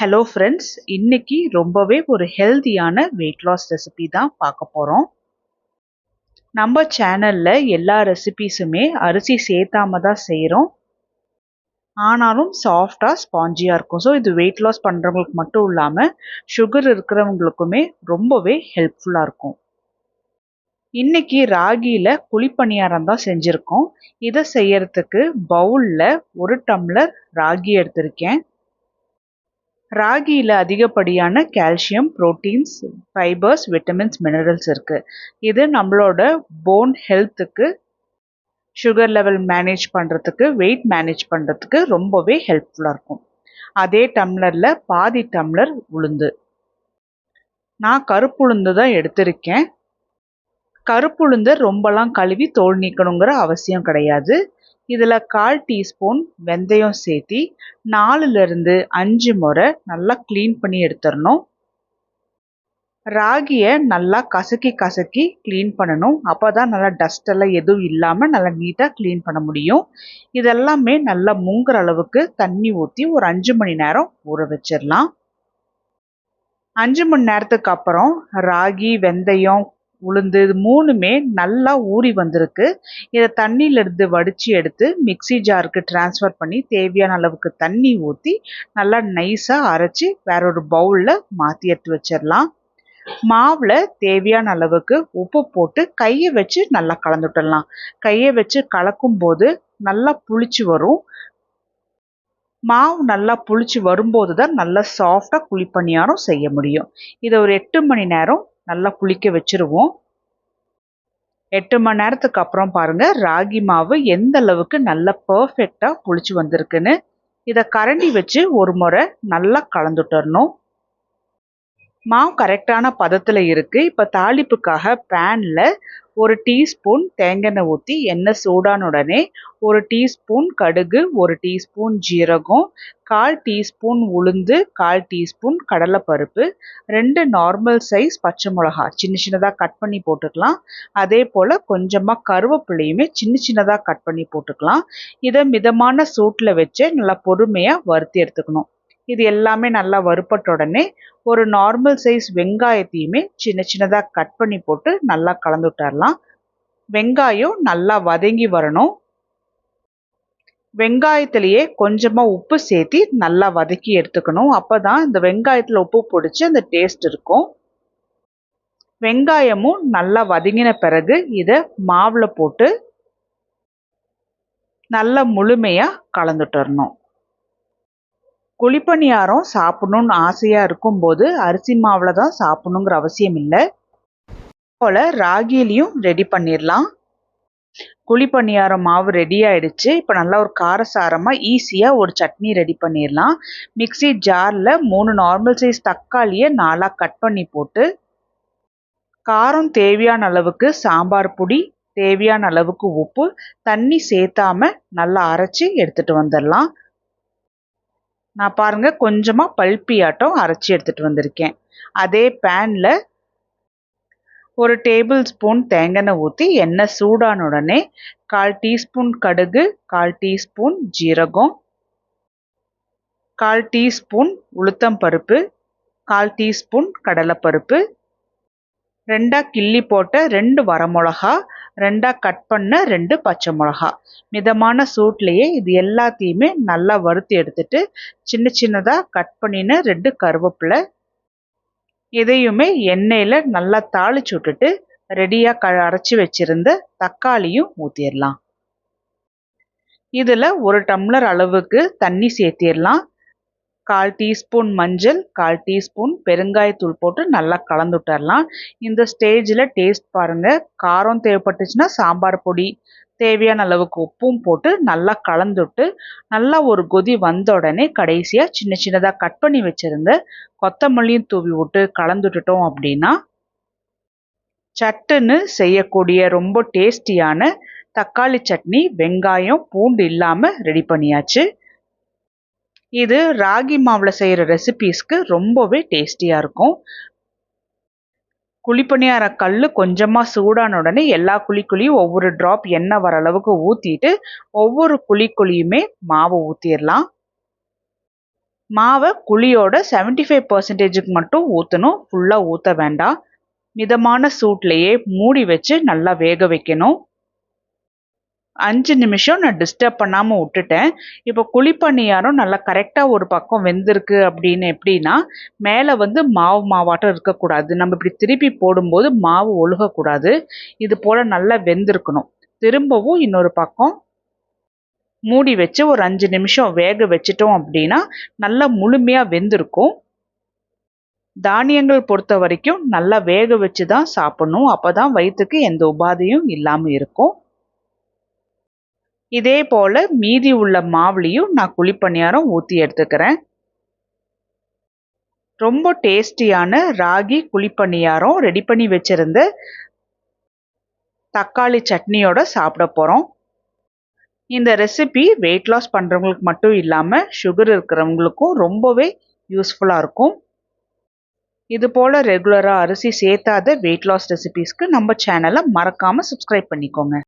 Hello friends, இன்னைக்கு ரொம்பவே ஒரு ஹெல்தியான வெயிட் லாஸ் ரெசிபி தான் பார்க்க போகிறோம். நம்ம சேனலில் எல்லா ரெசிபீஸுமே அரிசி சேர்த்தாம தான் செய்கிறோம். ஆனாலும் சாஃப்டாக ஸ்பாஞ்சியாக இருக்கும். ஸோ இது வெயிட் லாஸ் பண்ணுறவங்களுக்கு மட்டும் இல்லாமல் சுகர் இருக்கிறவங்களுக்குமே ரொம்பவே ஹெல்ப்ஃபுல்லாக இருக்கும். இன்னைக்கு ராகியில் குழிப்பணியாரம் தான் செஞ்சுருக்கோம். இதை செய்யறதுக்கு பவுலில் 1 டம்ளர் ராகி எடுத்திருக்கேன். ராகியில் அதிகப்படியான calcium, proteins, fibres, vitamins, minerals இருக்குது. இது நம்மளோட போன் ஹெல்த்துக்கு, சுகர் லெவல் மேனேஜ் பண்ணுறதுக்கு, வெயிட் மேனேஜ் பண்ணுறதுக்கு ரொம்பவே ஹெல்ப்ஃபுல்லாக இருக்கும். அதே டம்ளரில் பாதி டம்ளர் உளுந்து. நான் கருப்புளுந்து தான் எடுத்திருக்கேன். கருப்புளுந்தை ரொம்பலாம் கழுவி தோல் நீக்கணுங்கிற அவசியம் கிடையாது. இதில் 1/4 டீஸ்பூன் வெந்தயம் சேர்த்தி 4லிருந்து 5 முறை நல்லா க்ளீன் பண்ணி எடுத்துடணும். ராகியை நல்லா கசக்கி க்ளீன் பண்ணணும். அப்போ தான் நல்லா டஸ்டெல்லாம் எதுவும் இல்லாமல் நல்லா நீட்டாக க்ளீன் பண்ண முடியும். இதெல்லாமே நல்லா முங்குற அளவுக்கு தண்ணி ஊற்றி ஒரு 5 மணி நேரம் ஊற வச்சிடலாம். 5 மணி நேரத்துக்கு அப்புறம் ராகி, வெந்தயம், உளுந்து இது 3மே நல்லா ஊறி வந்திருக்கு. இதை தண்ணியிலிருந்து வடித்து எடுத்து மிக்ஸி ஜாருக்கு ட்ரான்ஸ்ஃபர் பண்ணி தேவையான அளவுக்கு தண்ணி ஊற்றி நல்லா நைஸாக அரைச்சி வேற ஒரு பவுலில் மாற்றி எடுத்து வச்சிடலாம். மாவில் தேவையான அளவுக்கு உப்பு போட்டு கையை வச்சு நல்லா கலந்துவிடலாம். கையை வச்சு கலக்கும் போது நல்லா புளிச்சு வரும். மாவு நல்லா புளிச்சு வரும்போது தான் நல்லா சாஃப்டாக குழிப்பணியாரம் செய்ய முடியும். இதை ஒரு 8 மணி நேரம் நல்லா புளிக்க வச்சுருவோம். 8 மணி நேரத்துக்கு அப்புறம் பாருங்கள் ராகி மாவு எந்த அளவுக்கு நல்லா பர்ஃபெக்டாக புளிச்சு வந்திருக்குன்னு. இதை கரண்டி வச்சு ஒரு முறை நல்லா கலந்துட்டரணும். மாவு கரெக்டான பதத்தில் இருக்குது. இப்போ தாளிப்புக்காக பேனில் 1 டீஸ்பூன் தேங்காய் எண்ணெய் ஊற்றி எண்ணெய் சூடான உடனே 1 டீஸ்பூன் கடுகு, 1 டீஸ்பூன் ஜீரகம், 1/4 டீஸ்பூன் உளுந்து, 1/4 டீஸ்பூன் கடலைப்பருப்பு, 2 நார்மல் சைஸ் பச்சை மிளகா சின்னதாக கட் பண்ணி போட்டுக்கலாம். அதே போல் கொஞ்சமாக கருவேப்பிலையுமே சின்னதாக கட் பண்ணி போட்டுக்கலாம். இதை மிதமான சூட்டில் வச்சு நல்லா பொறுமையாக வறுத்து எடுத்துக்கணும். இது எல்லாமே நல்லா வறுப்பட்ட உடனே ஒரு நார்மல் சைஸ் வெங்காயத்தையுமே சின்னதாக கட் பண்ணி போட்டு நல்லா கலந்து விட்டுறலாம். வெங்காயம் நல்லா வதங்கி வரணும். வெங்காயத்திலேயே கொஞ்சமாக உப்பு சேர்த்து நல்லா வதக்கி எடுத்துக்கணும். அப்போ தான் இந்த வெங்காயத்தில் உப்பு பிடிச்சி அந்த டேஸ்ட் இருக்கும். வெங்காயமும் நல்லா வதங்கின பிறகு இதை மாவில் போட்டு நல்லா முழுமையாக கலந்துட்டுறணும். குழிப்பணியாரம் சாப்பிடணுன்னு ஆசையாக இருக்கும்போது அரிசி மாவில் தான் சாப்பிடணுங்கிற அவசியம் இல்லை. போல் ராகிலையும் ரெடி பண்ணிடலாம். குழிப்பணியாரம் மாவு ரெடி ஆயிடுச்சு. இப்போ நல்லா ஒரு காரசாரமாக ஈஸியாக ஒரு சட்னி ரெடி பண்ணிடலாம். மிக்ஸி ஜாரில் 3 நார்மல் சைஸ் தக்காளியை 4ஆக கட் பண்ணி போட்டு காரம் தேவையான அளவுக்கு சாம்பார் பொடி, தேவையான அளவுக்கு உப்பு, தண்ணி சேர்த்தாம நல்லா அரைச்சி எடுத்துகிட்டு வந்துடலாம். நான் பாருங்கள் கொஞ்சமாக பல்பியாட்டம் அரைச்சி எடுத்துகிட்டு வந்திருக்கேன். அதே பேனில் 1 டேபிள் ஸ்பூன் தேங்காய் எண்ணெய் ஊற்றி எண்ணெய் சூடான உடனே 1/4 டீஸ்பூன் கடுகு, 1/4 டீஸ்பூன் ஜீரகம், 1/4 டீஸ்பூன் உளுத்தம் பருப்பு, 1/4 டீஸ்பூன் கடலைப்பருப்பு, 2ஆக கிள்ளி போட்ட 2 வரமிளகா, 2ஆக கட் பண்ண 2 பச்சை மிளகா. மிதமான சூட்லேயே இது எல்லாத்தையுமே நல்லா வறுத்து எடுத்துட்டு சின்னதாக கட் பண்ணின 2 கருவேப்பிலை இதையுமே எண்ணெயில் நல்லா தாளிச்சு விட்டுட்டு ரெடியாக அரைச்சி வச்சிருந்த தக்காளியும் ஊற்றிடலாம். இதில் 1 டம்ளர் அளவுக்கு தண்ணி சேர்த்திடலாம். 1/4 டீஸ்பூன் மஞ்சள், 1/4 டீஸ்பூன் பெருங்காயத்தூள் போட்டு நல்லா கலந்து விட்டுறலாம். இந்த ஸ்டேஜில் டேஸ்ட் பாருங்கள். காரம் தேவைப்பட்டுச்சுன்னா சாம்பார் பொடி, தேவையான அளவுக்கு உப்பும் போட்டு நல்லா கலந்துட்டு நல்லா ஒரு கொதி வந்த உடனே கடைசியாக சின்னதாக கட் பண்ணி வச்சுருந்த கொத்தமல்லியும் தூவி விட்டு கலந்துட்டுட்டோம் அப்படின்னா சட்டுன்னு செய்யக்கூடிய ரொம்ப டேஸ்டியான தக்காளி சட்னி வெங்காயம் பூண்டு இல்லாமல் ரெடி பண்ணியாச்சு. இது ராகி மாவில் செய்கிற ரெசிபீஸ்க்கு ரொம்பவே டேஸ்டியாக இருக்கும். குழிப்பணியார கல் கொஞ்சமாக சூடான உடனே எல்லா குழிக்குழியும் ஒவ்வொரு ட்ராப் எண்ணெய் வர அளவுக்கு ஊற்றிட்டு ஒவ்வொரு குழிக்குழியுமே மாவு ஊற்றிடலாம். மாவை குழியோட 75% மட்டும் ஊற்றணும், ஃபுல்லாக ஊற்ற வேண்டாம். மிதமான சூட்லேயே மூடி வச்சு நல்லா வேக வைக்கணும். 5 நிமிஷம் நான் டிஸ்டர்ப் பண்ணாமல் விட்டுட்டேன். இப்போ குழிப்பணியாரம் நல்லா கரெக்டாக ஒரு பக்கம் வெந்திருக்கு அப்படின்னு எப்படின்னா, மேலே வந்து மாவாட்டம் இருக்கக்கூடாது. நம்ம இப்படி திருப்பி போடும்போது மாவு ஒழுகக்கூடாது. இது போல் நல்லா வெந்திருக்கணும். திரும்பவும் இன்னொரு பக்கம் மூடி வச்சு ஒரு 5 நிமிஷம் வேக வச்சிட்டோம் அப்படின்னா நல்லா முழுமையாக வெந்திருக்கும். தானியங்கள் பொறுத்த வரைக்கும் நல்லா வேக வச்சு தான் சாப்பிடணும். அப்போ தான் வயிற்றுக்கு எந்த உபாதையும் இல்லாமல் இருக்கும். இதே போல் மீதி உள்ள மாவுலையும் நான் குழிப்பணியாரம் ஊற்றி எடுத்துக்கிறேன். ரொம்ப டேஸ்டியான ராகி குழிப்பணியாரம் ரெடி பண்ணி வச்சுருந்த தக்காளி சட்னியோட சாப்பிட போகிறோம். இந்த ரெசிபி வெயிட் லாஸ் பண்ணுறவங்களுக்கு மட்டும் இல்லாமல் சுகர் இருக்கிறவங்களுக்கும் ரொம்பவே யூஸ்ஃபுல்லாக இருக்கும். இது போல் ரெகுலராக அரிசி சேர்த்தாத வெயிட் லாஸ் ரெசிபீஸ்க்கு நம்ம சேனலை மறக்காமல் சப்ஸ்கிரைப் பண்ணிக்கோங்க.